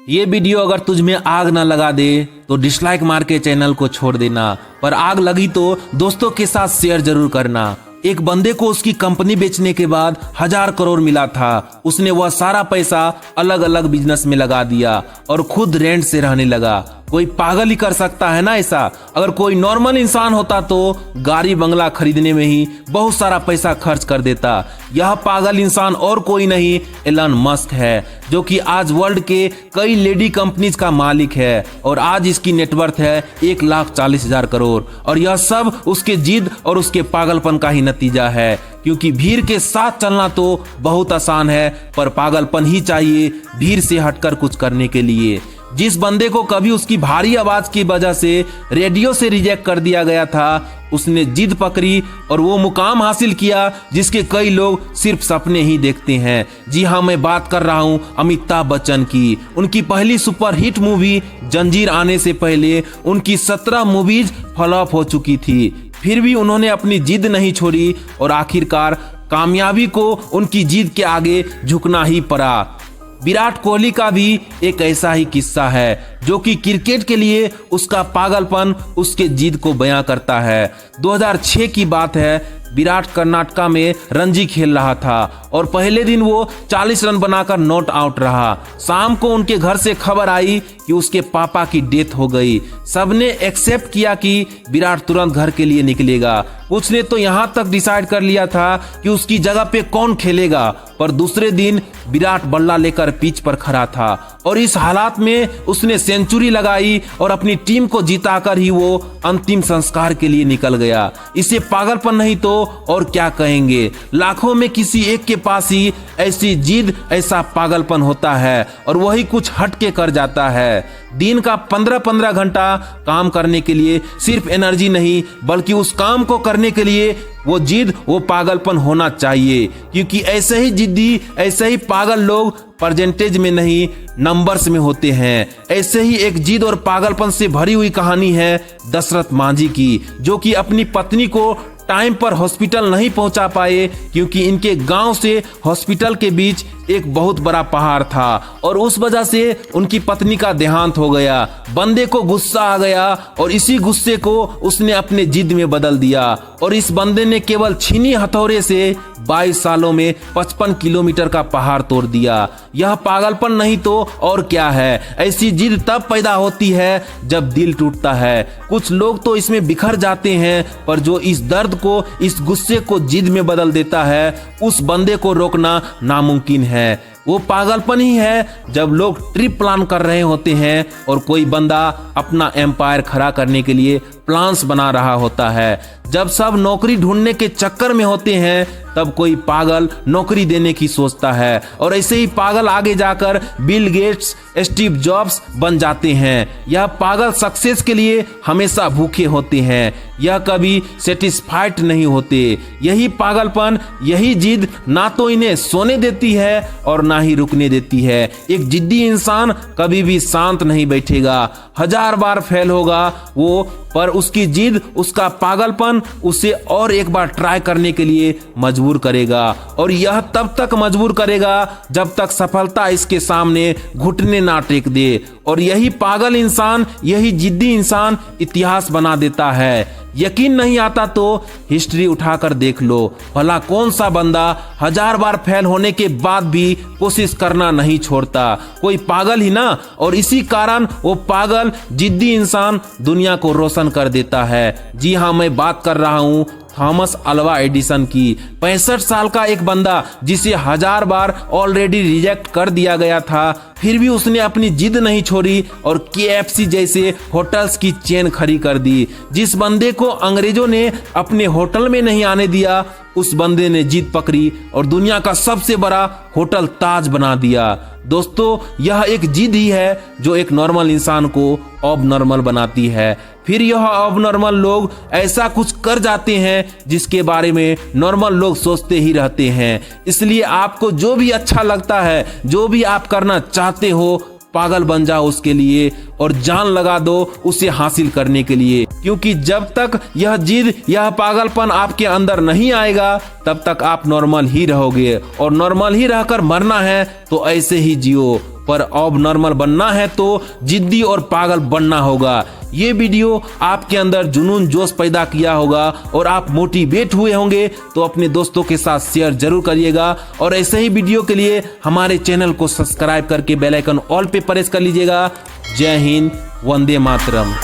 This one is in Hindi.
ये वीडियो अगर तुझ में आग ना लगा दे तो डिसलाइक मार के चैनल को छोड़ देना, पर आग लगी तो दोस्तों के साथ शेयर जरूर करना। एक बंदे को उसकी कंपनी बेचने के बाद 1000 करोड़ मिला था। उसने वह सारा पैसा अलग अलग बिजनेस में लगा दिया और खुद रेंट से रहने लगा। कोई पागल ही कर सकता है ना ऐसा। अगर कोई नॉर्मल इंसान होता तो गाड़ी बंगला खरीदने में ही बहुत सारा पैसा खर्च कर देता। यह पागल इंसान और कोई नहीं, एलन मस्क है, जो कि आज वर्ल्ड के कई लेडी कंपनीज का मालिक है और आज इसकी नेटवर्थ है 1,40,000 करोड़। और यह सब उसके जिद और उसके पागलपन का ही नतीजा है, क्योंकि भीड़ के साथ चलना तो बहुत आसान है, पर पागलपन ही चाहिए भीड़ से हटकर कुछ करने के लिए। जिस बंदे को कभी उसकी भारी आवाज की वजह से रेडियो से रिजेक्ट कर दिया गया था, उसने जिद पकड़ी और वो मुकाम हासिल किया जिसके कई लोग सिर्फ सपने ही देखते हैं। जी हाँ, मैं बात कर रहा हूँ अमिताभ बच्चन की। उनकी पहली सुपरहिट मूवी जंजीर आने से पहले उनकी 17 मूवीज फ्लॉप हो चुकी थी। फिर भी उन्होंने अपनी जिद नहीं छोड़ी और आखिरकार कामयाबी को उनकी जिद के आगे झुकना ही पड़ा। विराट कोहली का भी एक ऐसा ही किस्सा है, जो कि क्रिकेट के लिए उसका पागलपन उसके जिद को बयां करता है। 2006 की बात है। विराट कर्नाटका में रणजी खेल रहा था और पहले दिन वो 40 रन बनाकर नॉट आउट रहा। शाम को उनके घर से खबर आई कि उसके पापा की डेथ हो गई। सबने एक्सेप्ट किया कि विराट तुरंत घर के लिए निकलेगा। कुछ ने तो यहाँ तक डिसाइड कर लिया था कि उसकी जगह पे कौन खेलेगा, पर दूसरे दिन विराट बल्ला लेकर पिच पर खड़ा था और इस हालात में उसने सेंचुरी लगाई और अपनी टीम को जिताकर ही वो अंतिम संस्कार के लिए निकल गया। इसे पागलपन नहीं तो और क्या कहेंगे। लाखों में किसी एक के पास ही ऐसी जिद, ऐसा पागलपन होता है और वही कुछ हट के कर जाता है। दिन का 15-15 घंटा काम करने के लिए सिर्फ एनर्जी नहीं, बल्कि उस काम को करने के लिए वो जिद, वो पागलपन होना चाहिए, क्योंकि ऐसे ही जिद्दी, ऐसे ही पागल लोग परसेंटेज में नहीं नंबर्स में होते हैं। ऐसे ही एक जिद और पागलपन से भरी हुई कहानी है दशरथ मांझी की, जो कि अपनी पत्नी को टाइम पर हॉस्पिटल नहीं पहुंचा पाए, क्योंकि इनके गांव से हॉस्पिटल के बीच एक बहुत बड़ा पहाड़ था और उस वजह से उनकी पत्नी का देहांत हो गया। बंदे को गुस्सा आ गया और इसी गुस्से को उसने अपने जिद में बदल दिया और इस बंदे ने केवल छीनी हथौड़े से 22 सालों में 55 किलोमीटर का पहाड़ तोड़ दिया। यह पागलपन नहीं तो और क्या है। ऐसी जिद तब पैदा होती है जब दिल टूटता है। कुछ लोग तो इसमें बिखर जाते हैं, पर जो इस दर्द को, इस गुस्से को जिद में बदल देता है, उस बंदे को रोकना नामुमकिन है। वो पागलपन ही है जब लोग ट्रिप प्लान कर रहे होते हैं और कोई बंदा अपना एम्पायर खड़ा करने के लिए प्लान्स बना रहा होता है। जब सब नौकरी ढूंढने के चक्कर में होते हैं, तब कोई पागल नौकरी देने की सोचता है और ऐसे ही पागल आगे जाकर बिल गेट्स, स्टीव जॉब्स बन जाते हैं। यह पागल सक्सेस के लिए हमेशा भूखे होते हैं, यह कभी सेटिस्फाइड नहीं होते। यही पागलपन, यही जिद ना तो इन्हें सोने देती है और ना ही रुकने देती है। एक जिद्दी इंसान कभी भी शांत नहीं बैठेगा, 1000 बार फेल होगा वो, पर उसकी जिद, उसका पागलपन उसे और एक बार ट्राई करने के लिए मजबूर करेगा और यह तब तक मजबूर करेगा जब तक सफलता इसके सामने घुटने ना टेक दे। और यही पागल इंसान, यही जिद्दी इंसान इतिहास बना देता है। यकीन नहीं आता तो हिस्ट्री उठाकर देख लो, भला कौन सा बंदा 1000 बार फेल होने के बाद भी कोशिश करना नहीं छोड़ता। कोई पागल ही ना, और इसी कारण वो पागल जिद्दी इंसान दुनिया को रोशन कर देता है। जी हाँ, मैं बात कर रहा हूँ थॉमस अल्वा एडिसन की। 65 साल का एक बंदा जिसे 1000 बार ऑलरेडी रिजेक्ट कर दिया गया था, फिर भी उसने अपनी जिद नहीं छोड़ी और KFC जैसे होटल्स की चेन खड़ी कर दी। जिस बंदे को अंग्रेजों ने अपने होटल में नहीं आने दिया, उस बंदे ने जिद पकड़ी और दुनिया का सबसे बड़ा होटल ताज बना दिया। दोस्तों, यह एक जिद ही है जो एक नॉर्मल इंसान को अब नॉर्मल बनाती है। फिर यह अब नॉर्मल लोग ऐसा कुछ कर जाते हैं जिसके बारे में नॉर्मल लोग सोचते ही रहते हैं। इसलिए आपको जो भी अच्छा लगता है, जो भी आप करना चाहते हो, पागल बन जाओ उसके लिए और जान लगा दो उसे हासिल करने के लिए, क्योंकि जब तक यह जिद, यह पागलपन आपके अंदर नहीं आएगा, तब तक आप नॉर्मल ही रहोगे और नॉर्मल ही रहकर मरना है तो ऐसे ही जियो। पर अब नॉर्मल बनना है तो जिद्दी और पागल बनना होगा। ये वीडियो आपके अंदर जुनून जोश पैदा किया होगा और आप मोटिवेट हुए होंगे, तो अपने दोस्तों के साथ शेयर जरूर करिएगा। और ऐसे ही वीडियो के लिए हमारे चैनल को सब्सक्राइब करके बेल आइकन ऑल पे प्रेस कर लीजिएगा। जय हिंद, वंदे मातरम।